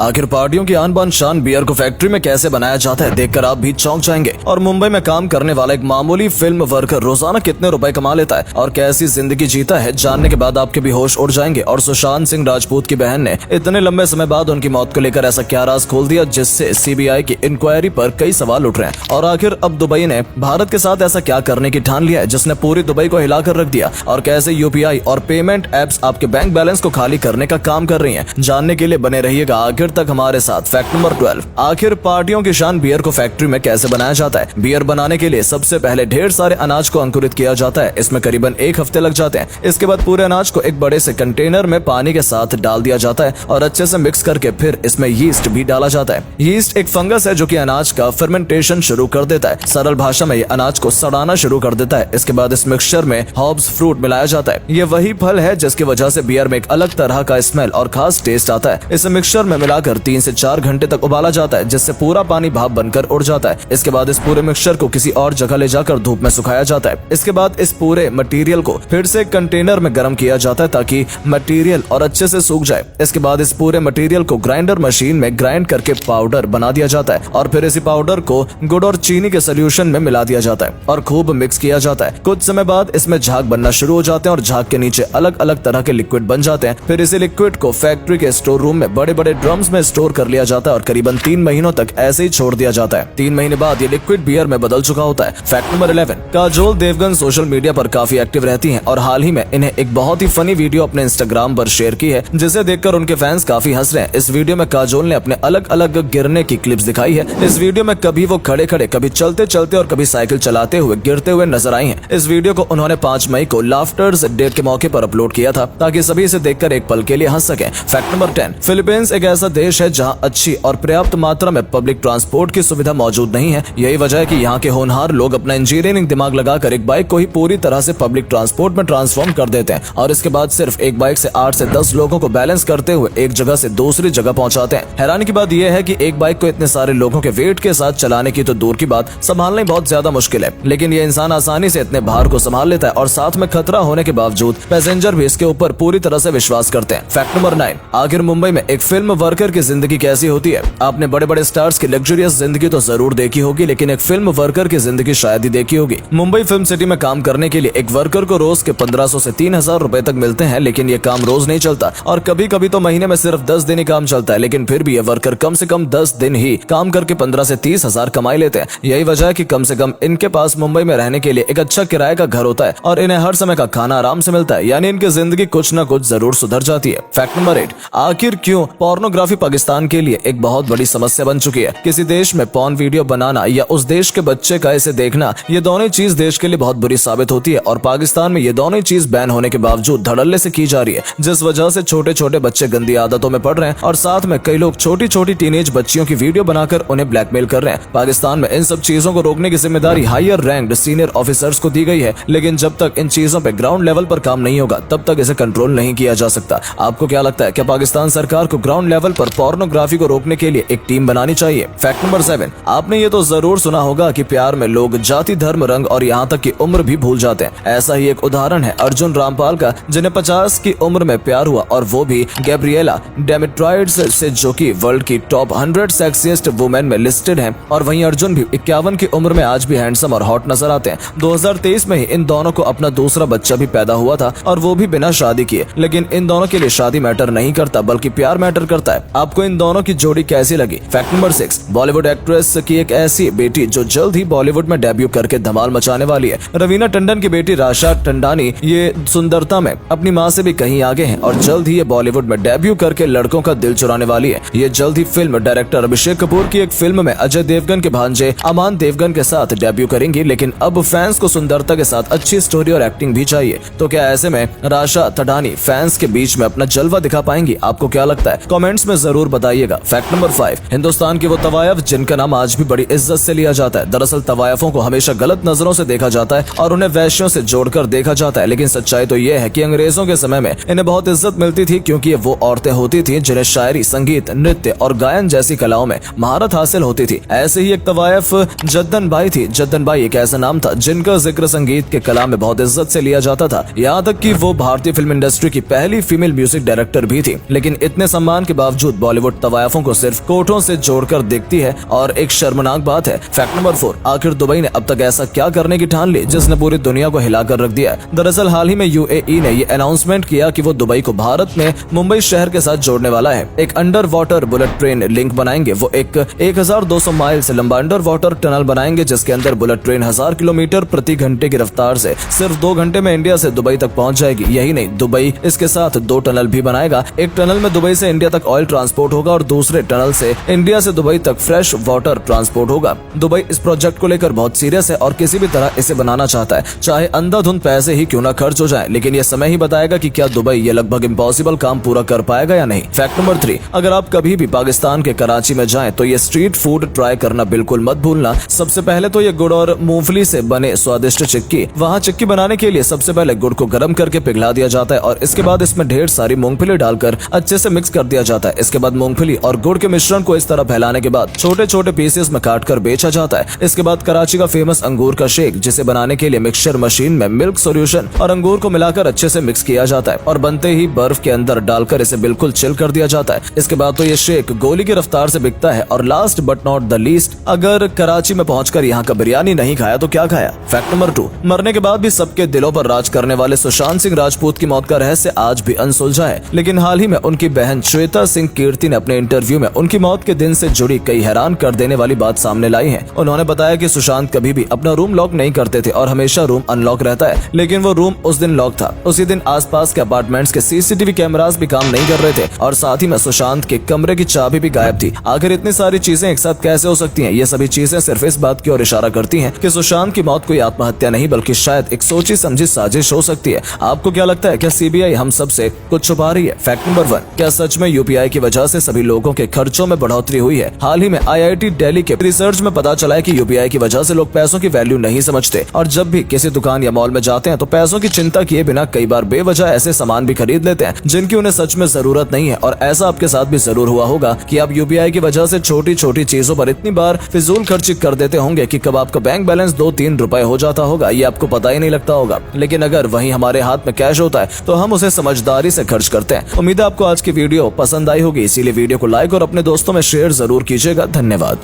आखिर पार्टियों की आन बान शान बियर को फैक्ट्री में कैसे बनाया जाता है, देखकर आप भी चौंक जाएंगे। और मुंबई में काम करने वाला एक मामूली फिल्म वर्कर रोजाना कितने रुपए कमा लेता है और कैसी जिंदगी जीता है, जानने के बाद आपके भी होश उड़ जाएंगे। और सुशांत सिंह राजपूत की बहन ने इतने लंबे समय बाद उनकी मौत को लेकर ऐसा क्या राज खोल दिया, जिससे सीबीआई की इंक्वायरी पर कई सवाल उठ रहे हैं। और आखिर अब दुबई ने भारत के साथ ऐसा क्या करने की ठान लिया है जिसने पूरी दुबई को हिलाकर रख दिया, और कैसे यूपीआई और पेमेंट एप्स आपके बैंक बैलेंस को खाली करने का काम कर रही है। जानने के लिए बने रहिएगा आखिर तक हमारे साथ। फैक्ट नंबर 12, आखिर पार्टियों की शान बियर को फैक्ट्री में कैसे बनाया जाता है। बियर बनाने के लिए सबसे पहले ढेर सारे अनाज को अंकुरित किया जाता है। इसमें करीबन 1 हफ्ते लग जाते हैं। इसके बाद पूरे अनाज को एक बड़े से कंटेनर में पानी के साथ डाल दिया जाता है और अच्छे से मिक्स करके फिर इसमें यीस्ट भी डाला जाता है। यीस्ट एक फंगस है जो कि अनाज का फर्मेंटेशन शुरू कर देता है। सरल भाषा में ये अनाज को सड़ाना शुरू कर देता है। इसके बाद इस मिक्सचर में हर्ब्स फ्रूट मिलाया जाता है। ये वही फल है जिसकी वजह से बियर में एक अलग तरह का स्मेल और खास टेस्ट आता है। इसे मिक्सचर में मिलाकर 3 से 4 घंटे तक उबाला जाता है, जिससे पूरा पानी भाप बनकर उड़ जाता है। इसके बाद इस पूरे मिक्सचर को किसी और जगह ले जाकर धूप में सुखाया जाता है। इसके बाद इस पूरे मटेरियल को फिर से कंटेनर में गर्म किया जाता है ताकि मटेरियल और अच्छे से सूख जाए। इसके बाद इस पूरे मटेरियल को ग्राइंडर मशीन में ग्राइंड करके पाउडर बना दिया जाता है और फिर इसी पाउडर को गुड़ और चीनी के सोल्यूशन में मिला दिया जाता है और खूब मिक्स किया जाता है। कुछ समय बाद इसमें झाग बनना शुरू हो जाते हैं और झाग के नीचे अलग अलग तरह के लिक्विड बन जाते हैं। फिर इसी लिक्विड को फैक्ट्री के स्टोर रूम में बड़े बड़े ड्रम्स में स्टोर कर लिया जाता है और करीबन 3 महीनों तक ऐसे ही छोड़ दिया जाता है। 3 महीने बाद ये लिक्विड बियर में बदल चुका होता है। Fact number 11, Kajol Devgan social media पर काफी एक्टिव रहती हैं और हाल ही में इन्हें एक बहुत ही फनी वीडियो अपने इंस्टाग्राम पर शेयर की है, जिसे देखकर उनके फैंस काफी हंस रहे हैं। इस वीडियो में काजोल ने अपने अलग अलग गिरने की क्लिप्स दिखाई है। इस वीडियो में कभी वो खड़े खड़े, कभी चलते चलते और कभी साइकिल चलाते हुए गिरते हुए नजर आई हैं। इस वीडियो को उन्होंने 5 मई को लाफ्टर्स डे के मौके पर अपलोड किया था ताकि सभी इसे देखकर एक पल के लिए हंस सकें। फैक्ट नंबर 10, फिलीपींस एक ऐसा देश है जहां अच्छी और पर्याप्त मात्रा में पब्लिक ट्रांसपोर्ट की सुविधा मौजूद नहीं है। यही वजह है कि यहाँ के होनहार लोग अपना इंजीनियरिंग दिमाग लगाकर एक बाइक को ही पूरी तरह से पब्लिक ट्रांसपोर्ट में ट्रांसफॉर्म कर देते हैं और इसके बाद सिर्फ एक बाइक से 8 से 10 लोगों को बैलेंस करते हुए एक जगह से दूसरी जगह पहुंचाते हैं। हैरानी की बात यह है कि एक बाइक को इतने सारे लोगों के वेट के साथ चलाने की तो दूर की बात, संभालना बहुत ज्यादा मुश्किल है, लेकिन ये इंसान आसानी से इतने भार को संभाल लेता है और साथ में खतरा होने के बावजूद पैसेंजर भी इसके ऊपर पूरी तरह से विश्वास करते हैं। फैक्ट नंबर 9, आखिर मुंबई में एक फिल्म वर्कर की जिंदगी कैसी होती है। आपने बड़े बड़े स्टार्स की लग्जरियस जिंदगी तो जरूर देखी होगी, लेकिन एक फिल्म वर्कर की जिंदगी शायद ही देखी होगी। मुंबई फिल्म सिटी में काम करने के लिए एक वर्कर को रोज के 1500 से 3000 रुपए तक मिलते हैं, लेकिन ये काम रोज नहीं चलता और कभी कभी तो महीने में सिर्फ 10 दिन ही काम चलता है। लेकिन फिर भी ये वर्कर कम से कम 10 दिन ही काम करके 15 से 30 हजार कमाई लेते हैं। यही वजह है कि कम से कम इनके पास मुंबई में रहने के लिए एक अच्छा किराए का घर होता है और इन्हें हर समय का खाना आराम से मिलता है, यानी इनकी जिंदगी कुछ न कुछ जरूर सुधर जाती है। फैक्ट नंबर 8, आखिर क्यों पोर्नोग्राफी पाकिस्तान के लिए एक बहुत बड़ी समस्या बन चुकी है। किसी देश में पॉर्न वीडियो बनाना या उस देश के बच्चे का इसे देखना, ये दोनों चीज देश के लिए बहुत बुरी साबित होती है और पाकिस्तान में ये दोनों चीज बैन होने के बावजूद धड़ल्ले से की जा रही है, जिस वजह से छोटे छोटे बच्चे गंदी आदतों में पड़ रहे हैं और साथ में कई लोग छोटी छोटी टीनेज बच्चियों की वीडियो बनाकर उन्हें ब्लैकमेल कर रहे हैं। पाकिस्तान में इन सब चीजों को रोकने की जिम्मेदारी हायर रैंक्ड सीनियर ऑफिसर्स को दी गई है, लेकिन जब तक इन चीजों पे ग्राउंड लेवल पर काम नहीं होगा तब तक इसे कंट्रोल नहीं किया जा सकता। आपको क्या लगता है, क्या पाकिस्तान सरकार को ग्राउंड लेवल पर पोर्नोग्राफी को रोकने के लिए एक टीम बनानी चाहिए। फैक्ट नंबर 7, आपने ये तो जरूर सुना होगा कि प्यार में लोग जाति, धर्म, रंग और यहाँ तक की उम्र भी भूल जाते हैं। ऐसा ही एक उदाहरण है अर्जुन रामपाल का, जिन्हें 50 की उम्र में प्यार हुआ और वो भी गैब्रिएला डेमिट्राइड्स से, जो कि वर्ल्ड की टॉप 100 सेक्सिएस्ट वुमेन में लिस्टेड हैं। और वहीं अर्जुन भी 51 की उम्र में आज भी हैंडसम और हॉट नजर आते हैं। 2023 में ही इन दोनों को अपना दूसरा बच्चा भी पैदा हुआ था और वो भी बिना शादी किए, लेकिन इन दोनों के लिए शादी मैटर नहीं करता बल्कि प्यार मैटर करता है। आपको इन दोनों की जोड़ी कैसी लगी। फैक्ट नंबर 6, बॉलीवुड एक्ट्रेस की एक ऐसी बेटी जो जल्द ही बॉलीवुड में डेब्यू करके धमाल मचाने वाली है। रवीना टंडन की बेटी राशा टंडानी ये सुंदरता में अपनी मां से भी कहीं आगे हैं और जल्द ही ये बॉलीवुड में डेब्यू करके लड़कों का दिल चुराने वाली है। ये जल्द ही फिल्म डायरेक्टर अभिषेक कपूर की एक फिल्म में अजय देवगन के भांजे अमान देवगन के साथ डेब्यू करेंगी, लेकिन अब फैंस को सुंदरता के साथ अच्छी स्टोरी और एक्टिंग भी चाहिए। तो क्या ऐसे में राशा टंडानी फैंस के बीच में अपना जलवा दिखा पाएंगी। आपको क्या लगता है, कमेंट्स में जरूर बताइएगा। फैक्ट नंबर 5, हिंदुस्तान के वो तवायफ जिनका नाम आज भी बड़ी इज्जत से लिया जाता है। दरअसल तवायफों को हमेशा गलत नजरों से देखा जाता है और उन्हें वैश्यों से जोड़कर देखा जाता है, लेकिन सच्चाई तो ये है कि अंग्रेजों के समय में इन्हें बहुत इज्जत मिलती थी, क्योंकि ये वो औरतें होती थी जिन्हें शायरी, संगीत, नृत्य और गायन जैसी कलाओं में महारत हासिल होती थी। ऐसे ही एक तवायफ जद्दन बाई थी। जद्दन बाई एक ऐसा नाम था जिनका जिक्र संगीत के कला में बहुत इज्जत से लिया जाता था, यहाँ तक कि वो भारतीय फिल्म इंडस्ट्री की पहली फीमेल म्यूजिक डायरेक्टर भी थी। लेकिन इतने सम्मान के बावजूद मौजूद बॉलीवुड तवायफों को सिर्फ कोठों से जोड़कर देखती है और एक शर्मनाक बात है। फैक्ट नंबर 4, आखिर दुबई ने अब तक ऐसा क्या करने की ठान ली जिसने पूरी दुनिया को हिलाकर रख दिया है। दरअसल हाल ही में यूएई ने ये अनाउंसमेंट किया कि वो दुबई को भारत में मुंबई शहर के साथ जोड़ने वाला है। एक under water bullet train link बनाएंगे। वो एक 1200 माइल से लंबा अंडर वाटर टनल बनाएंगे जिसके अंदर बुलेट ट्रेन 1000 किलोमीटर प्रति घंटे की रफ्तार से सिर्फ 2 घंटे में इंडिया से दुबई तक पहुंच जाएगी। यही नहीं, दुबई इसके साथ 2 टनल भी बनाएगा। एक टनल में दुबई से इंडिया तक ऑयल ट्रांसपोर्ट होगा और दूसरे टनल से इंडिया से दुबई तक फ्रेश वाटर ट्रांसपोर्ट होगा। दुबई इस प्रोजेक्ट को लेकर बहुत सीरियस है और किसी भी तरह इसे बनाना चाहता है, चाहे अंधाधुंध पैसे ही क्यों ना खर्च हो जाए। लेकिन यह समय ही बताएगा कि क्या दुबई ये लगभग इम्पॉसिबल काम पूरा कर पाएगा या नहीं। फैक्ट नंबर 3, अगर आप कभी भी पाकिस्तान के कराची में जाएं तो ये स्ट्रीट फूड ट्राई करना बिल्कुल मत भूलना। सबसे पहले तो ये गुड़ और मूंगफली से बने स्वादिष्ट चिक्की। वहाँ चिक्की बनाने के लिए सबसे पहले गुड़ को गर्म करके पिघला दिया जाता है और इसके बाद इसमें ढेर सारी मूंगफली डालकर अच्छे से मिक्स कर दिया जाता है। इसके बाद मूंगफली और गुड़ के मिश्रण को इस तरह फैलाने के बाद छोटे छोटे पीसेस में काट कर बेचा जाता है। इसके बाद कराची का फेमस अंगूर का शेक, जिसे बनाने के लिए मिक्सचर मशीन में मिल्क सॉल्यूशन और अंगूर को मिलाकर अच्छे से मिक्स किया जाता है और बनते ही बर्फ के अंदर डालकर इसे बिल्कुल चिल कर दिया जाता है। इसके बाद तो ये शेक गोली की रफ्तार से बिकता है। और last but not the least, अगर कराची में पहुंचकर यहाँ का बिरयानी नहीं खाया तो क्या खाया। फैक्ट नंबर 2, मरने के बाद भी सबके दिलों पर राज करने वाले सुशांत सिंह राजपूत की मौत का रहस्य आज भी अनसुलझा है। लेकिन हाल ही में उनकी बहन श्वेता सिंह कीर्ति ने अपने इंटरव्यू में उनकी मौत के दिन से जुड़ी कई हैरान कर देने वाली बात सामने लाई है। उन्होंने बताया कि सुशांत कभी भी अपना रूम लॉक नहीं करते थे और हमेशा रूम अनलॉक रहता है, लेकिन वो रूम उस दिन लॉक था। उसी दिन आसपास के अपार्टमेंट्स के सीसीटीवी कैमरास भी काम नहीं कर रहे थे और साथ ही में सुशांत के कमरे की चाबी भी गायब थी। आखिर इतनी सारी चीजें एक साथ कैसे हो सकती हैं? ये सभी चीजें सिर्फ इस बात की ओर इशारा करती हैं कि सुशांत की मौत कोई आत्महत्या नहीं बल्कि शायद एक सोची समझी साजिश हो सकती है। आपको क्या लगता है, क्या सीबीआई हम सब से कुछ छुपा रही है? फैक्ट नंबर 1, क्या सच में यूपीआई की वजह से सभी लोगों के खर्चों में बढ़ोतरी हुई है? हाल ही में आईआईटी दिल्ली के रिसर्च में पता चला है कि यूपीआई की वजह से लोग पैसों की वैल्यू नहीं समझते और जब भी किसी दुकान या मॉल में जाते हैं तो पैसों की चिंता किए बिना कई बार बेवजह ऐसे सामान भी खरीद लेते हैं जिनकी उन्हें सच में जरूरत नहीं है। और ऐसा आपके साथ भी जरूर हुआ होगा कि आप यूपीआई की वजह से छोटी छोटी चीजों पर इतनी बार फिजूल खर्ची कर देते होंगे कि कब आपका बैंक बैलेंस 2-3 रुपए हो जाता होगा, ये आपको पता ही नहीं लगता होगा। लेकिन अगर वहीं हमारे हाथ में कैश होता है तो हम उसे समझदारी से खर्च करते हैं। उम्मीद है आपको आज की वीडियो पसंद आई होगी, इसीलिए वीडियो को लाइक और अपने दोस्तों में शेयर जरूर कीजिएगा। धन्यवाद।